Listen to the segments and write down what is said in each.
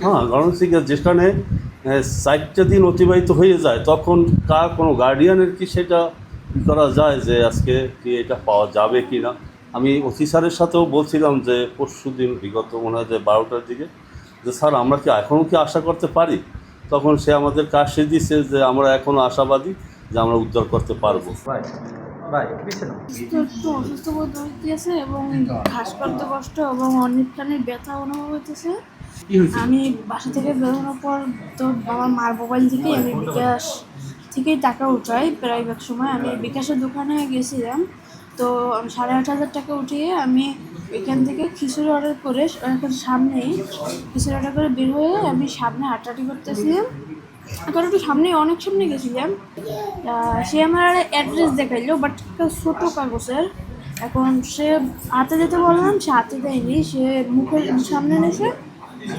হ্যাঁ, গণশিক্ষা যেখানে ৪টা দিন অতিবাহিত হয়ে যায় তখন কার কোনো গার্ডিয়ানের কি সেটা করা যায় যে আজকে কি এটা পাওয়া যাবে কি না। আমি ওসি স্যারের সাথেও বলছিলাম যে পরশুদিন বিগত মনে হয় যে ১২টার দিকে যে স্যার আমরা কি এখনও কি আশা করতে পারি। তখন সে আমাদের কাজ সে দিচ্ছে যে আমরা এখনও আশাবাদী যে আমরা উদ্ধার করতে পারবো। একটু অসুস্থ বোধ হইতেছে এবং ঘাস করতে কষ্ট এবং অনেকখানি ব্যথা অনুভব হইতেছে। আমি বাসা থেকে বেরোনোর পর তো আমার মার মোবাইল থেকে আমি বিকাশ থেকেই টাকা উঠাই। প্রাইভেট সময় আমি বিকাশের দোকানে গেছিলাম, তো আমি ৮,৫০০ টাকা উঠিয়ে আমি এখান থেকে খিচুড়ি অর্ডার করে এখন সামনেই খিচুড়ি অর্ডার করে বের হয়ে আমি সামনে হাঁটাহাঁটি করতেছিলাম। এখন একটু সামনে অনেক সামনে গেছিলাম। সে আমার অ্যাড্রেস দেখাইলো, বাট একটা ছোটো কাগজের। এখন সে হাতে যেতে বললাম, সে হাতে দেয়নি, সে মুখের সামনে নিয়েছে।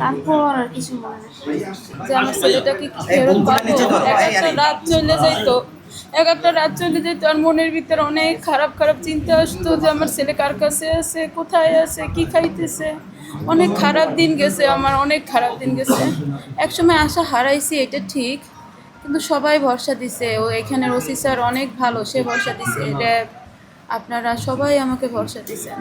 তারপর আর কিছু মনে নেই যে আমার ছেলেটাকে কি ফেরত পাবো। এক একটা রাত চলে যেত আর মনের ভিতরে অনেক খারাপ খারাপ চিন্তা আসতো যে আমার ছেলে কার কাছে আছে, কোথায় আছে, কি খাইতেছে। অনেক খারাপ দিন গেছে, আমার অনেক খারাপ দিন গেছে। একসময় আশা হারাইছি, এটা ঠিক, কিন্তু সবাই ভরসা দিছে। ও এখানের ওসি স্যার অনেক ভালো, সে ভরসা দিছে। র্যাব, আপনারা সবাই আমাকে ভরসা দিছেন।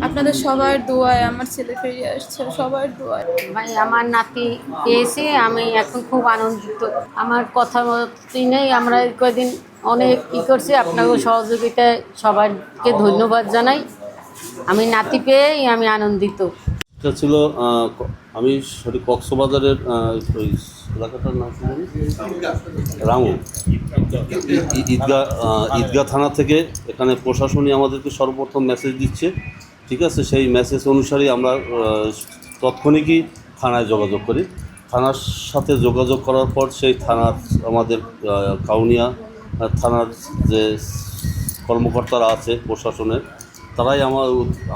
আপনাদের সবার দোয়ায় আমার ছেলে ফিরে আসছে, সবার দোয়ায়। ভাই আমার নাতি পেয়েছে, আমি এখন খুব আনন্দিত। আমার কথা মতই নেই, আমরা এই কদিন অনেক করছি, আপনাকে সহযোগিতায় সবাইকে ধন্যবাদ জানাই। আমি নাতি পেয়েই আমি আনন্দিত। এটা ছিল আমি সরি কক্সবাজারের ওই এলাকাটার নাম ছিল রামু ঈদগাহ থানা থেকে এখানে প্রশাসনই আমাদেরকে সর্বপ্রথম মেসেজ দিচ্ছে। ঠিক আছে, সেই মেসেজ অনুসারেই আমরা তৎক্ষণিকই থানায় যোগাযোগ করি। থানার সাথে যোগাযোগ করার পর সেই থানার আমাদের কাউনিয়া থানার যে কর্মকর্তারা আছে প্রশাসনের, তারাই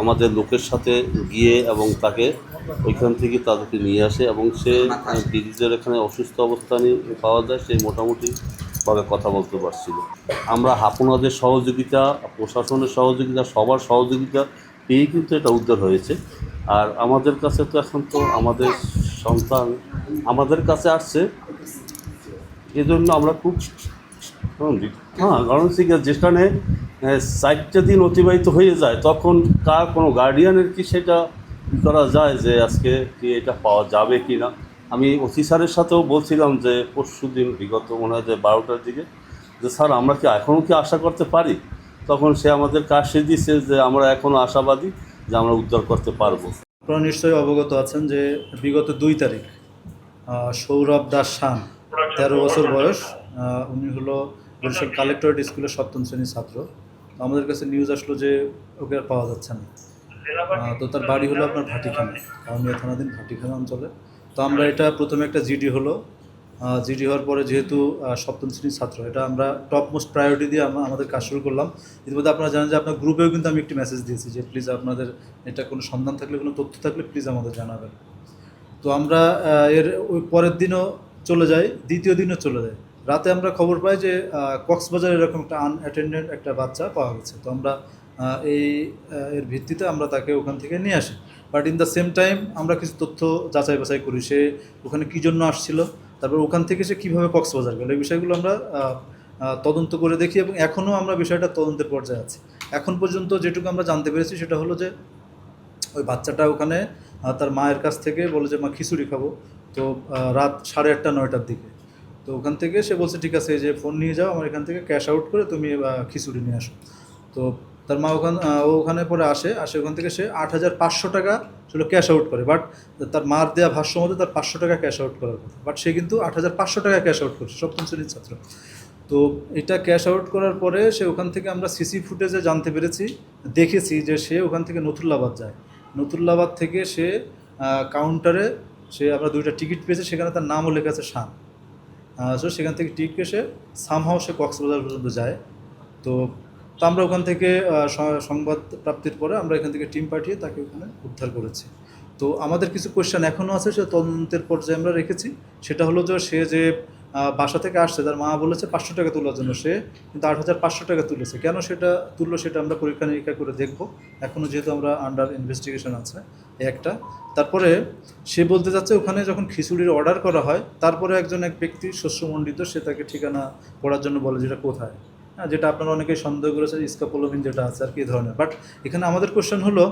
আমাদের লোকের সাথে গিয়ে এবং তাকে ওইখান থেকে তাদেরকে নিয়ে আসে এবং সে দিদিদের এখানে অসুস্থ অবস্থানে পাওয়া যায়, সে মোটামুটিভাবে কথা বলতে পারছিল। আমরা হাপুনাদের সহযোগিতা, প্রশাসনের সহযোগিতা, সবার সহযোগিতা পেয়েই কিন্তু এটা উদ্ধার হয়েছে। আর আমাদের কাছে তো এখন তো আমাদের সন্তান আমাদের কাছে আসছে, এজন্য আমরা খুব গণশিক্ষা যেখানে ৪টা দিন অতিবাহিত হয়ে যায় তখন কার কোনো গার্ডিয়ানের কি সেটা করা যায় যে আজকে কি এটা পাওয়া যাবে কি না। আমি ওসি স্যারের সাথেও বলছিলাম যে পরশুদিন বিগত মনে হয় যে ১২টার দিকে যে স্যার আমরা কি এখনও কি আশা করতে পারি। তখন সে আমাদের কাজ সে দিচ্ছে যে আমরা এখনও আশাবাদী যে আমরা উদ্ধার করতে পারবো। আপনারা নিশ্চয়ই অবগত আছেন যে বিগত ২ তারিখ সৌরভ দাস শান, ১৩ বছর বয়স, উনি হলো বরিশাল কালেক্টরেট স্কুলের ৭ম শ্রেণীর ছাত্র। তো আমাদের কাছে নিউজ আসলো যে ওকে আর পাওয়া যাচ্ছে না। তো তার বাড়ি হলো আপনার ভাটিখানা, কাউনিয়া থানাধীন ভাটিখানা অঞ্চলে। তো আমরা এটা প্রথমে একটা জিডি হলো, জিডি হওয়ার পরে যেহেতু ৭ম শ্রেণীর ছাত্র, এটা আমরা টপ মোস্ট প্রায়োরিটি দিয়ে আমাদের কাজ শুরু করলাম। ইতিমধ্যে আপনারা জানেন যে আপনার গ্রুপেও কিন্তু আমি একটি মেসেজ দিয়েছি যে প্লিজ আপনাদের এটা কোনো সন্ধান থাকলে, কোনো তথ্য থাকলে প্লিজ আমাদের জানাবেন। তো আমরা এর ওই পরের দিনও চলে যাই, দ্বিতীয় দিনও চলে যাই। রাতে আমরা খবর পাই যে কক্সবাজারে এরকম একটা আনঅ্যাটেন্ডেড একটা বাচ্চা পাওয়া গেছে। তো আমরা এর ভিত্তিতে আমরা তাকে ওখান থেকে নিয়ে আসি। But in the same time আমরা কিছু তথ্য যাচাই বাছাই করি, সে ওখানে কী জন্য আসছিল, তারপর ওখান থেকে সে কীভাবে কক্সবাজার গেল, এই বিষয়গুলো আমরা তদন্ত করে দেখি এবং এখনও আমরা বিষয়টা তদন্তের পর্যায়ে আছি। এখন পর্যন্ত যেটুকু আমরা জানতে পেরেছি সেটা হলো যে ওই বাচ্চাটা ওখানে তার মায়ের কাছ থেকে বলে যে মা খিচুড়ি খাবো। তো রাত 8:30 9টার দিকে তো ওখান থেকে সে বলছে ঠিক আছে, যে ফোন নিয়ে যাও, আমার এখান থেকে ক্যাশ আউট করে তুমি খিচুড়ি নিয়ে আসো। তো তার মা ওখানে পরে আসে ওখান থেকে সে 8,500 টাকা ছিল ক্যাশ আউট করে। বাট তার মার দেওয়া ভাষ্য মধ্যে তার 500 টাকা ক্যাশ আউট করার কথা, বাট সে কিন্তু 8,500 টাকা ক্যাশ আউট করছে, 7ম শ্রেণীর ছাত্র। তো এটা ক্যাশ আউট করার পরে সে ওখান থেকে আমরা সিসি ফুটেজে জানতে পেরেছি, দেখেছি যে সে ওখান থেকে নথুল্লাবাদ যায়। নথুল্লাবাদ থেকে সে কাউন্টারে আমরা 2টা টিকিট পেয়েছে, সেখানে তার নামও লেখা আছে শান। সো সেখান থেকে টিকিট সে সামহাও সে কক্সবাজার পর্যন্ত যায়। তো আমরা ওখান থেকে সংবাদ প্রাপ্তির পরে আমরা এখান থেকে টিম পাঠিয়ে তাকে ওখানে উদ্ধার করেছি। তো আমাদের কিছু কোয়েশ্চেন এখনও আছে, সে তদন্তের পর্যায়ে আমরা রেখেছি। সেটা হলো যে সে যে বাসা থেকে আসছে, তার মা বলেছে 500 টাকা তোলার জন্য, সে কিন্তু 8,500 টাকা তুলেছে। কেন সেটা তুললো সেটা আমরা পরীক্ষা নিরীক্ষা করে দেখব, এখনও যেহেতু আমরা আন্ডার ইনভেস্টিগেশন আছে। এই একটা। তারপরে সে বলতে যাচ্ছে ওখানে যখন খিচুড়ির অর্ডার করা হয় তারপরে এক ব্যক্তি শস্যমণ্ডিত, সে তাকে ঠিকানা পড়ার জন্য বলে যেটা কোথায়, হ্যাঁ, যেটা আপনারা অনেকেই সন্দেহ করেছে স্কাপোলোমিন যেটা আছে আর কি ধরনের। বাট এখানে আমাদের কোশ্চেন হলো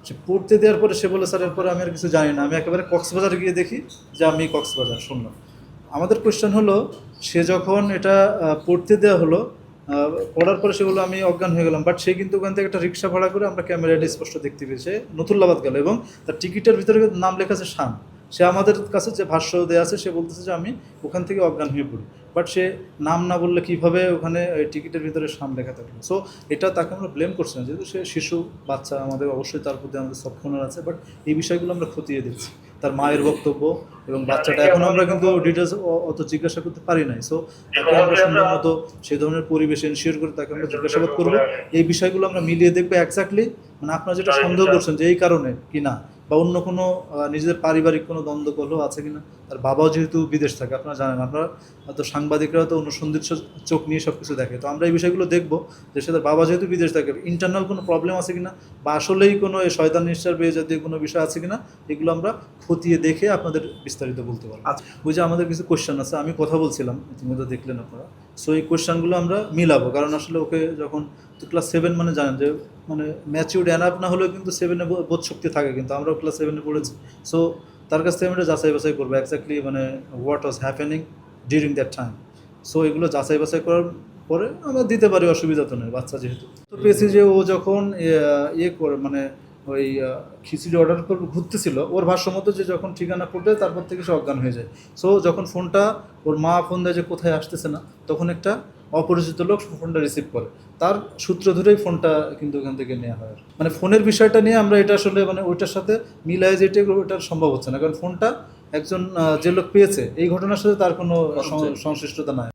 সে পড়তে দেওয়ার পরে সে বলে স্যার এরপরে আমি আর কিছু জানি না, আমি একেবারে কক্সবাজার গিয়ে দেখি যে আমি কক্সবাজার শুনলাম। আমাদের কোশ্চেন হলো সে যখন এটা পড়তে দেওয়া হলো, পড়ার পরে সে বললো আমি অজ্ঞান হয়ে গেলাম, বাট সে কিন্তু ওখান থেকে একটা রিক্সা ভাড়া করে আমরা ক্যামেরাটা স্পষ্ট দেখতে পেয়েছে নথুল্লাবাদ গেল, এবং তার টিকিটের ভিতরে নাম লেখা আছে শান। সে আমাদের কাছে যে ভাষ্য দেওয়া আছে সে বলতেছে যে আমি ওখান থেকে অজ্ঞান হয়ে পড়ি, বাট সে নাম না বললে কীভাবে ওখানে টিকিটের ভিতরে শান লেখা থাকলো। সো এটা তাকে আমরা ব্লেম করছি না, যেহেতু সে শিশু বাচ্চা, আমাদের অবশ্যই তার প্রতি আমাদের সক্ষণর আছে, বাট এই বিষয়গুলো আমরা খতিয়ে দিচ্ছি, তার মায়ের বক্তব্য এবং বাচ্চাটা এখন আমরা কিন্তু ডিটেলস অত জিজ্ঞাসা করতে পারি নাই। সো তাকে আমরা সুন্দর মতো সেই ধরনের পরিবেশ এনশিওর করে তাকে আমরা জিজ্ঞাসাবাদ করবো, এই বিষয়গুলো আমরা মিলিয়ে দেখবো এক্স্যাক্টলি, মানে আপনারা যেটা সন্দেহ করছেন যে এই কারণে কি না, বা অন্য কোনো নিজেদের পারিবারিক কোনো দ্বন্দ্বকলহ আছে কিনা। তার বাবাও যেহেতু বিদেশ থাকে, আপনারা জানেন, আপনারা হয়তো সাংবাদিকরা তো অনুসন্ধিৎস চোখ নিয়ে সব কিছু দেখে, তো আমরা এই বিষয়গুলো দেখবো যে সে তার বাবা যেহেতু বিদেশ থাকে ইন্টারনাল কোনো প্রবলেম আছে কিনা, বা আসলেই কোনো শয়তান নিশ্চার বেয়ে জাতীয় কোনো বিষয় আছে কিনা, এগুলো আমরা খতিয়ে দেখে আপনাদের বিস্তারিত বলতে পারবো। ওই যে আমাদের কিছু কোশ্চেন আছে, আমি কথা বলছিলাম ইতিমধ্যে দেখলেন আপনারা, সো এই কোশ্চেনগুলো আমরা মিলাবো, কারণ আসলে ওকে যখন তো ক্লাস 7 মানে জানেন যে মানে ম্যাচিউরড এনাফ না হলেও কিন্তু 7-এ বোধ শক্তি থাকে, কিন্তু আমরাও ক্লাস 7-এ পড়েছি। সো তার কাছ থেকে আমরা যাচাই বাছাই করবো এক্স্যাক্টলি মানে what was happening during that time. So এগুলো যাচাই বাছাই করার পরে আমরা দিতে পারি, অসুবিধা তো নেই, বাচ্চা যেহেতু। তো পেয়েছি যে ও যখন করে মানে ওই খিচুড়ি অর্ডার করে ঘুরতেছিল, ওর ভাষ্য মতো যে যখন ঠিকানা পড়ে তারপর থেকে সে অজ্ঞান হয়ে যায়। সো যখন ফোনটা ওর মা ফোন দেয় যে কোথায় আসতেছে না, তখন একটা অপরিচিত লোক ফোনটা রিসিভ করে, তার সূত্র ধরেই ফোনটা কিন্তু ওখান থেকে নেওয়া হয়। মানে ফোনের বিষয়টা নিয়ে আমরা এটা আসলে মানে ওইটার সাথে মিলাই যেটা ওইটার সম্ভব হচ্ছে না, কারণ ফোনটা একজন যে লোক পেয়েছে এই ঘটনার সাথে তার কোনো সংশ্লিষ্টতা নাই।